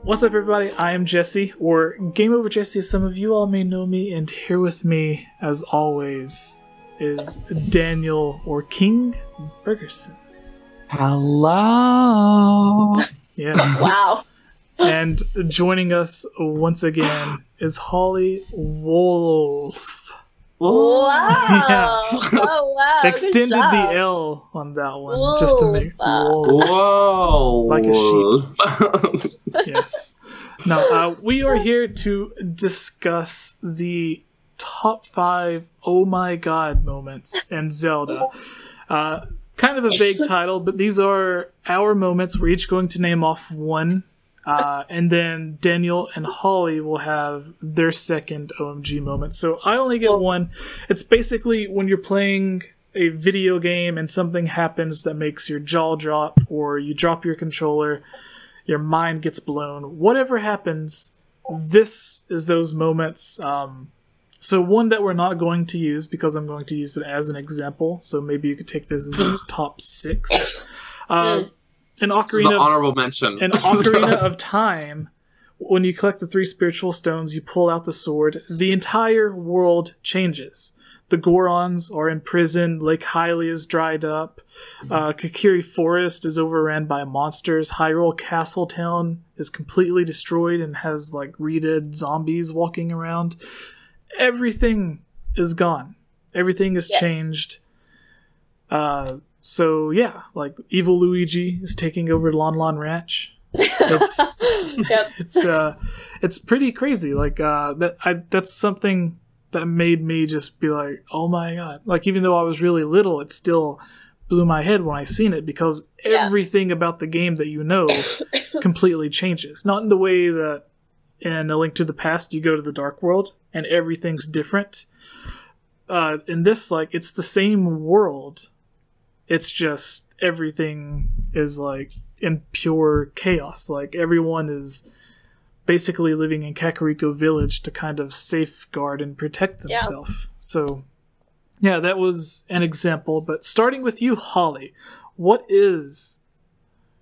What's up, everybody? I am Jesse, or GameOverJesse as some of you all may know me, and here with me, as always, is Daniel, or King Bergerson. Hello! Yes. Wow. And joining us once again is Holly Wolf. Wow. Yeah. Oh, wow. Extended Good job. the L on that one, Whoa. just to make Whoa! like a sheep. Yes. Now, we are here to discuss the top 5 oh my god moments in Zelda. Kind of a vague title, but these are our moments. We're each going to name off one, and then Daniel and Holly will have their second OMG moment. So I only get one. It's basically when you're playing a video game and something happens that makes your jaw drop, or you drop your controller, your mind gets blown. Whatever happens, this is those moments. So one that we're not going to use, because I'm going to use it as an example, so maybe you could take this as a top 6. An honorable mention. An Ocarina of Time, when you collect the 3 spiritual stones, you pull out the sword, the entire world changes. The Gorons are in prison, Lake Hylia is dried up, Kakiri Forest is overran by monsters, Hyrule Castle town is completely destroyed and has like Redead zombies walking around. Everything is gone. Everything is changed. So yeah, like evil Luigi is taking over Lon Lon Ranch. It's Yep. it's pretty crazy. Like that's something that made me just be like, oh my god. Like even though I was really little, it still blew my head when I seen it, because everything about the game that you know completely changes. Not in the way that in A Link to the Past you go to the Dark World and everything's different. In this, like, it's the same world. It's just everything is like in pure chaos. Like everyone is basically living in Kakariko Village to kind of safeguard and protect themselves. Yeah. So yeah, that was an example. But starting with you, Holly, what is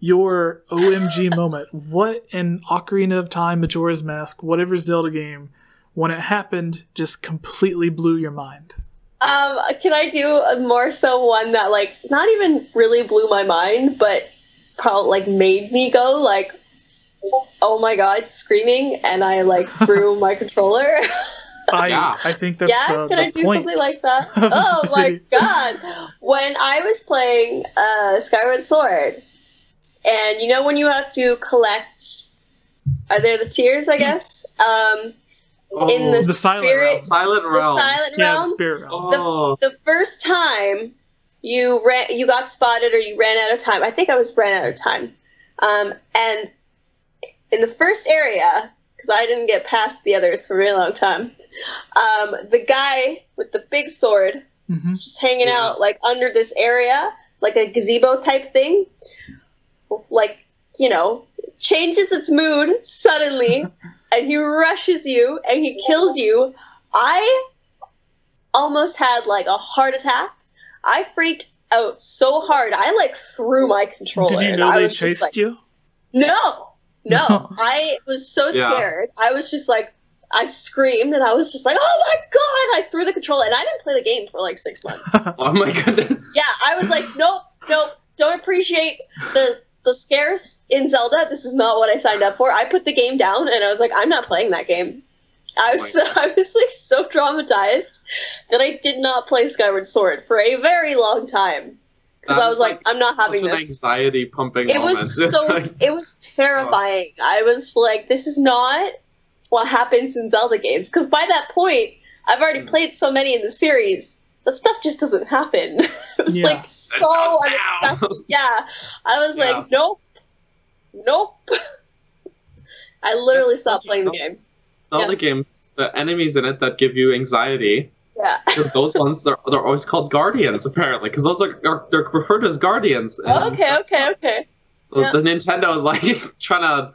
your OMG moment? What in Ocarina of Time, Majora's Mask, whatever Zelda game, when it happened, just completely blew your mind? Can I do a more so one that, like, not even really blew my mind, but probably, like, made me go, like, oh my god, screaming, and I, like, threw my controller? I think that's the can I do point something like that? Oh my god! When I was playing Skyward Sword, and you know when you have to collect, are there the tears, I guess? In the Silent spirit, Realm. Silent Realm. The Silent Yeah, Realm. the Spirit Realm. Oh. The first time you got spotted, or you ran out of time. I think I ran out of time. And in the first area, because I didn't get past the others for a really long time, the guy with the big sword is just hanging out like under this area, like a gazebo type thing, like, you know, changes its mood suddenly. And he rushes you, and he kills you. I almost had, like, a heart attack. I freaked out so hard. I, like, threw my controller. Did you know they chased you? No. I was so scared. I was just, like, I screamed, and I was just like, oh, my God! I threw the controller, and I didn't play the game for, like, 6 months. Oh, my goodness. Yeah, I was like, nope, don't appreciate the scares in Zelda. This is not what I signed up for. I put the game down, and I was like, I'm not playing that game. I was like so traumatized that I did not play Skyward Sword for a very long time, because I was like, I'm not having this. An anxiety pumping. It was it was terrifying. I was like, this is not what happens in Zelda games, because by that point, I've already played so many in the series. The stuff just doesn't happen. It was like so unexpected. Yeah, I was like, nope. I literally stopped playing the game. Zelda games, the enemies in it that give you anxiety. Yeah. Because those ones, they're always called guardians, apparently, because those they're referred to as guardians. Okay. So the Nintendo is like trying to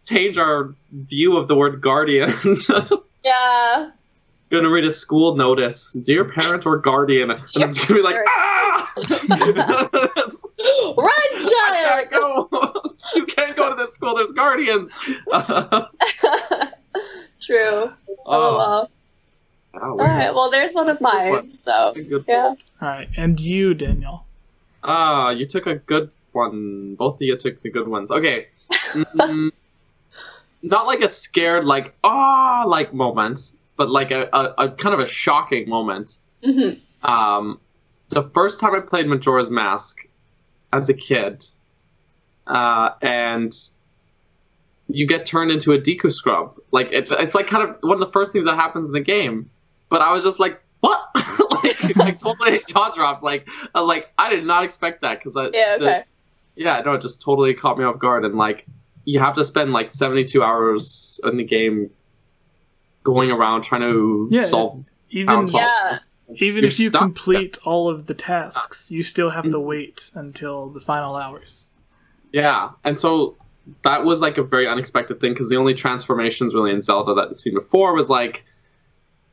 change our view of the word guardian. Yeah. Gonna read a school notice. Dear parent or guardian. And I'm just gonna be like, ah! Run, child! I can't go! You can't go to this this school. There's guardians. True. Oh, well. All right. Well, there's one of mine. So yeah. All right, and you, Daniel. You took a good one. Both of you took the good ones. Okay. Not like a scared, like moment, but like a kind of a shocking moment. Mm-hmm. The first time I played Majora's Mask as a kid, and you get turned into a Deku Scrub. Like it's like kind of one of the first things that happens in the game. But I was just like, what? like totally jaw dropped. Like I was like, I did not expect that because it just totally caught me off guard. And like you have to spend like 72 hours in the game going around trying to solve even if you complete all of the tasks, you still have to wait until the final hours. Yeah, and so that was like a very unexpected thing because the only transformations really in Zelda that I'd seen before was like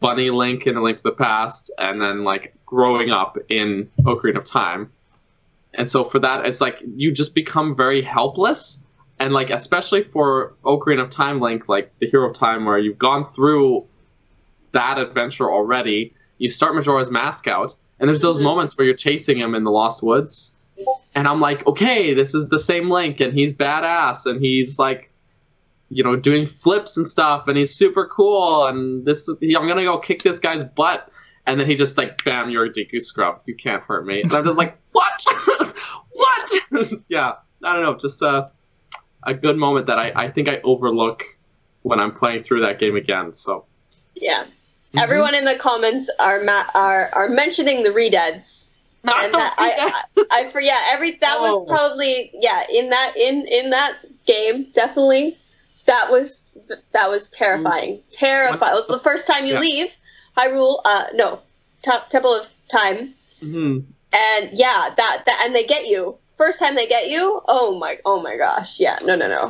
Bunny Link in A Link to the Past, and then like growing up in Ocarina of Time. And so for that, it's like you just become very helpless. And like especially for Ocarina of Time Link, like the Hero of Time, where you've gone through that adventure already, you start Majora's Mask out, and there's those moments where you're chasing him in the Lost Woods, and I'm like, okay, this is the same Link, and he's badass, and he's like, you know, doing flips and stuff, and he's super cool, and I'm gonna go kick this guy's butt, and then he just like, bam, you're a Deku Scrub, you can't hurt me, and I'm just like, what? What? Yeah, I don't know, just a good moment that I think I overlook when I'm playing through that game again. So yeah, everyone in the comments are mentioning the Redeads. Not and that, was probably in that game definitely. That was terrifying. Terrifying. The first time you leave Hyrule, Temple of Time, and and they get you. First time they get you, oh my gosh, no.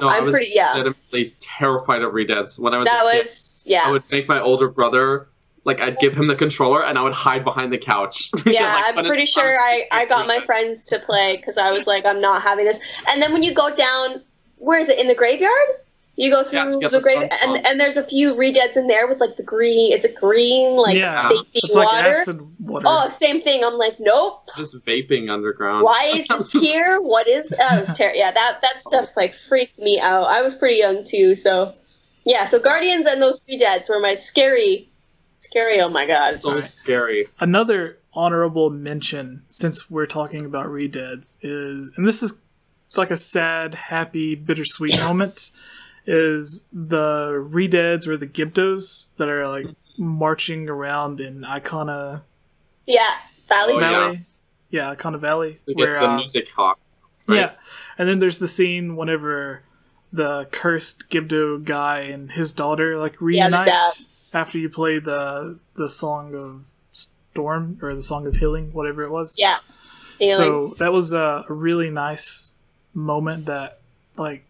I was legitimately terrified of Redeads. When I was I would make my older brother, like I'd give him the controller and I would hide behind the couch. Yeah, I'm pretty sure I got my friends to play because I was like, I'm not having this. And then when you go down, where is it, in the graveyard? You go through the grave, and there's a few Redeads in there with like the green. It's a green it's water. Like acid water. Oh, same thing. I'm like, nope. Just vaping underground. Why is this here? What is? That stuff like freaked me out. I was pretty young too, so yeah. So Guardians and those Redeads were my scary. Oh my god, so scary. Another honorable mention, since we're talking about Redeads, is, and this is like a sad, happy, bittersweet moment, is the Redeads or the Gyptos that are like marching around in Icona Valley. Icona Valley. It's the music hawk. Right? Yeah, and then there's the scene whenever the cursed Gypto guy and his daughter like reunite after you play the Song of Storm or the Song of Healing, whatever it was. Yeah. So that was a really nice moment that like,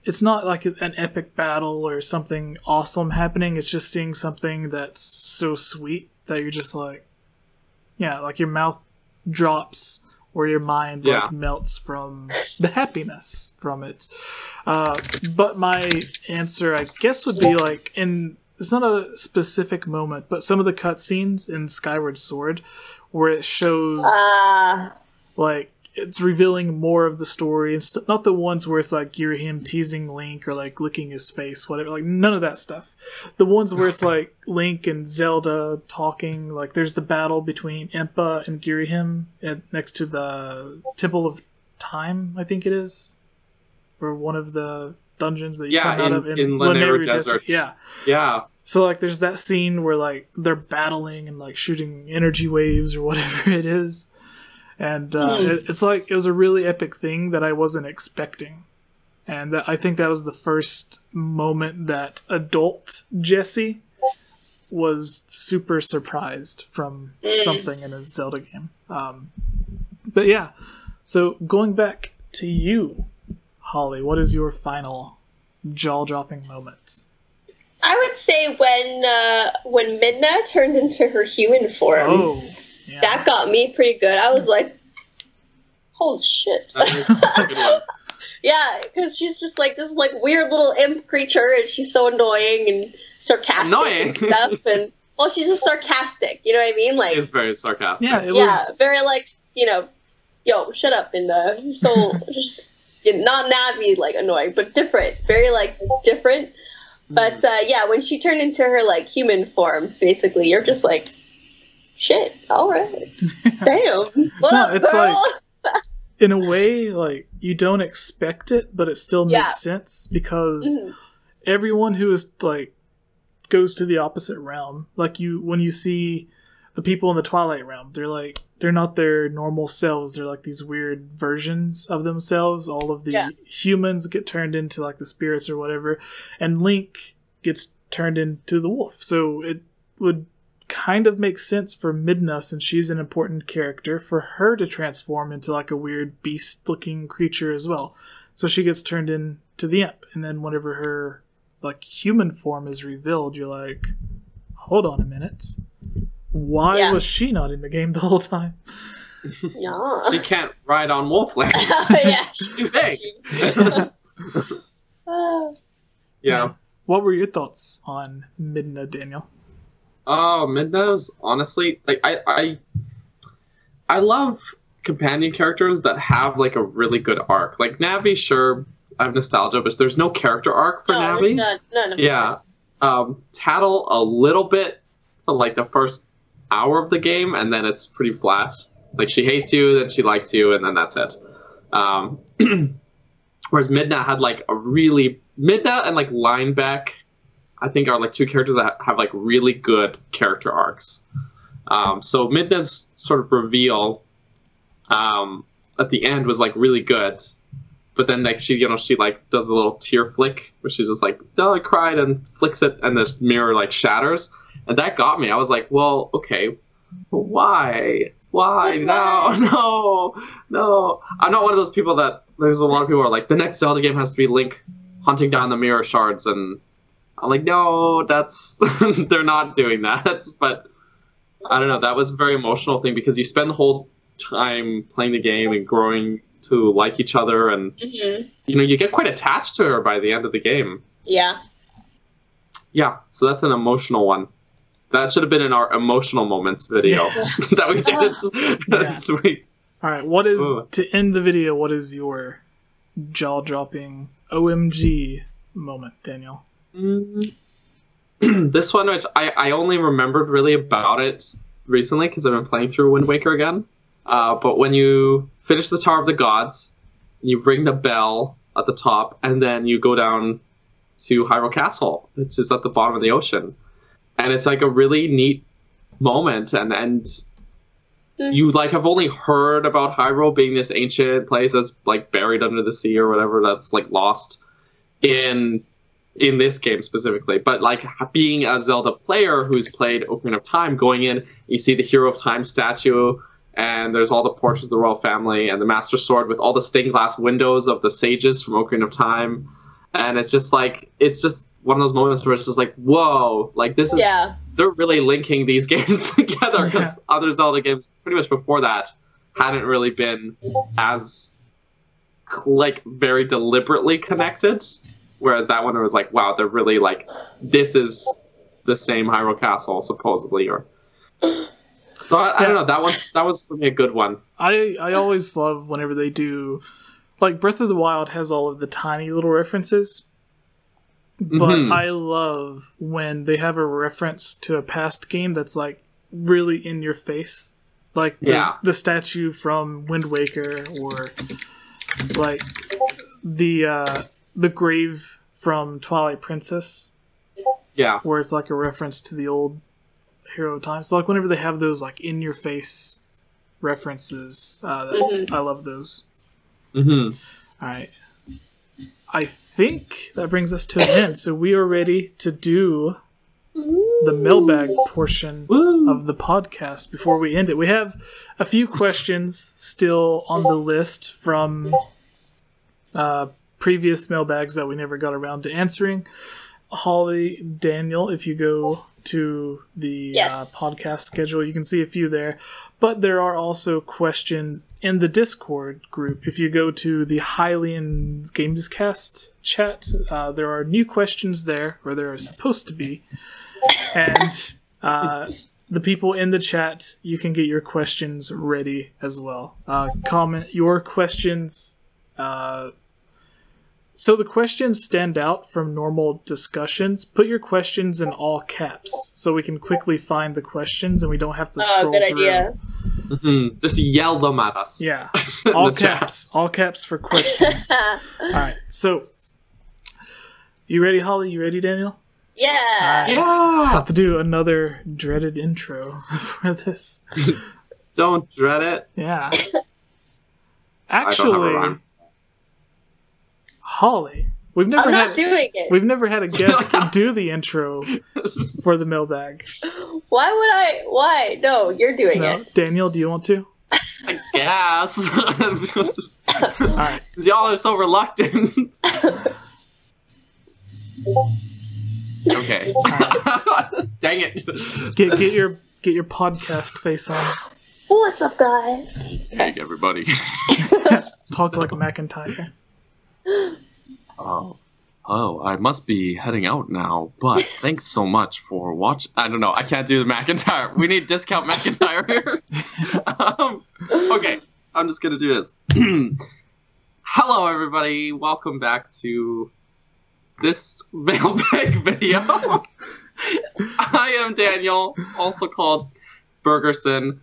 it's not like an epic battle or something awesome happening. It's just seeing something that's so sweet that you're just like, like your mouth drops or your mind like melts from the happiness from it. But my answer, I guess, would be like it's not a specific moment, but some of the cutscenes in Skyward Sword where it shows like it's revealing more of the story and stuff. Not the ones where it's like you're him teasing Link or like licking his face, whatever. Like none of that stuff. The ones where it's like Link and Zelda talking. Like there's the battle between Impa and Girahim next to the Temple of Time, I think it is, or one of the dungeons that you come out of in Lanayru Desert. Yeah. So like there's that scene where like they're battling and like shooting energy waves or whatever it is. And it's like it was a really epic thing that I wasn't expecting, and I think that was the first moment that adult Jesse was super surprised from something in a Zelda game. But yeah, so going back to you, Holly, what is your final jaw-dropping moment? I would say when Midna turned into her human form. Oh. Yeah. That got me pretty good. I was like, holy shit. That is a good one. Yeah, because she's just like this like weird little imp creature, and she's so annoying and sarcastic and stuff. And well, she's just sarcastic. You know what I mean? Like, She's very sarcastic. Yeah, it was very like yo, shut up, and you're so just not Navi like annoying, but different, very like different. But yeah, when she turned into her like human form, basically, you're just like, shit, all right, damn, what up, it's girl? like, in a way, like you don't expect it, but it still makes sense because everyone who is like goes to the opposite realm, like when you see the people in the Twilight realm, they're not their normal selves. They're like these weird versions of themselves. All of the humans get turned into like the spirits or whatever, and Link gets turned into the wolf. So it would kind of make sense for Midna, since she's an important character, for her to transform into like a weird beast-looking creature as well. So she gets turned into the imp, and then whenever her like human form is revealed, you're like, hold on a minute. Why was she not in the game the whole time? Yeah. She can't ride on Wolfland. Yeah. She's too big. Yeah. What were your thoughts on Midna, Daniel? Oh, Midna's honestly like I love companion characters that have like a really good arc. Like Navi, sure, I have nostalgia, but there's no character arc for Navi. None of this. Tattle a little bit for like the first hour of the game, and then it's pretty flat. Like she hates you, then she likes you, and then that's it. Whereas Midna had like Midna and like Lineback, I think, are like two characters that have like really good character arcs. So Midna's sort of reveal at the end was like really good, but then like she like does a little tear flick where she's just like, "No, I cried," and flicks it, and the mirror like shatters, and that got me. I was like, well, okay, but why? No. I'm not one of those people that there's a lot of people who are like, the next Zelda game has to be Link hunting down the mirror shards, and I'm like, no, that's they're not doing that. But I don't know, that was a very emotional thing because you spend the whole time playing the game and growing to like each other, and you get quite attached to her by the end of the game. Yeah, so that's an emotional one. That should have been in our emotional moments video that we did. Sweet. All right, what is to end the video? What is your jaw-dropping OMG moment, Daniel? This one, which I only remembered really about it recently because I've been playing through Wind Waker again. But when you finish the Tower of the Gods, you ring the bell at the top, and then you go down to Hyrule Castle, which is at the bottom of the ocean. And it's like a really neat moment, and you like have only heard about Hyrule being this ancient place that's like buried under the sea or whatever, that's like lost in this game specifically. But like being a Zelda player who's played Ocarina of Time, going in, you see the Hero of Time statue, and there's all the portraits of the royal family and the Master Sword with all the stained glass windows of the sages from Ocarina of Time. And it's just like, it's just one of those moments where it's just like, whoa, like this is, they're really linking these games together, because other Zelda games pretty much before that hadn't really been as like very deliberately connected. Whereas that one was like, wow, they're really like, this is the same Hyrule Castle, supposedly. Or so I don't know, that was for me a good one. I always love whenever they do, like Breath of the Wild has all of the tiny little references, but I love when they have a reference to a past game that's like really in your face, like the statue from Wind Waker, or like the grave from Twilight Princess, where it's like a reference to the old Hero of Time. So like whenever they have those like in your face references, I love those. All right, I think that brings us to an end. So we are ready to do the mailbag portion of the podcast. Before we end it, we have a few questions still on the list from previous mailbags that we never got around to answering. Holly, Daniel, if you go to the Yes. podcast schedule. You can see a few there. But there are also questions in the Discord group. If you go to the Hylian Gamescast chat, there are new questions there, or there are supposed to be. And the people in the chat, you can get your questions ready as well. Comment your questions. So the questions stand out from normal discussions. Put your questions in all caps so we can quickly find the questions and we don't have to scroll good through. idea. Just yell them at us. Yeah, in all the chat. caps. All caps for questions. All right, so you ready, Holly? You ready, Daniel? Yeah. I Yes! have to do another dreaded intro for this. Don't dread it. Yeah. I don't have a Actually, rhyme. Holly, we've I'm never not had doing it. we've never had a guest to do the intro for the mailbag. Why would I? Why? No, you're doing No, it. Daniel, do you want to? I guess. All right. Y'all are so reluctant. Okay. Dang it. Get your podcast face on. What's up, guys? Hey, everybody. Talk like a McIntyre. Oh, I must be heading out now, but thanks so much for watching. I don't know, I can't do the McIntyre. We need discount McIntyre here. Okay, I'm just gonna do this. Hello, everybody. Welcome back to this mailbag video. I am Daniel, also called Bergerson.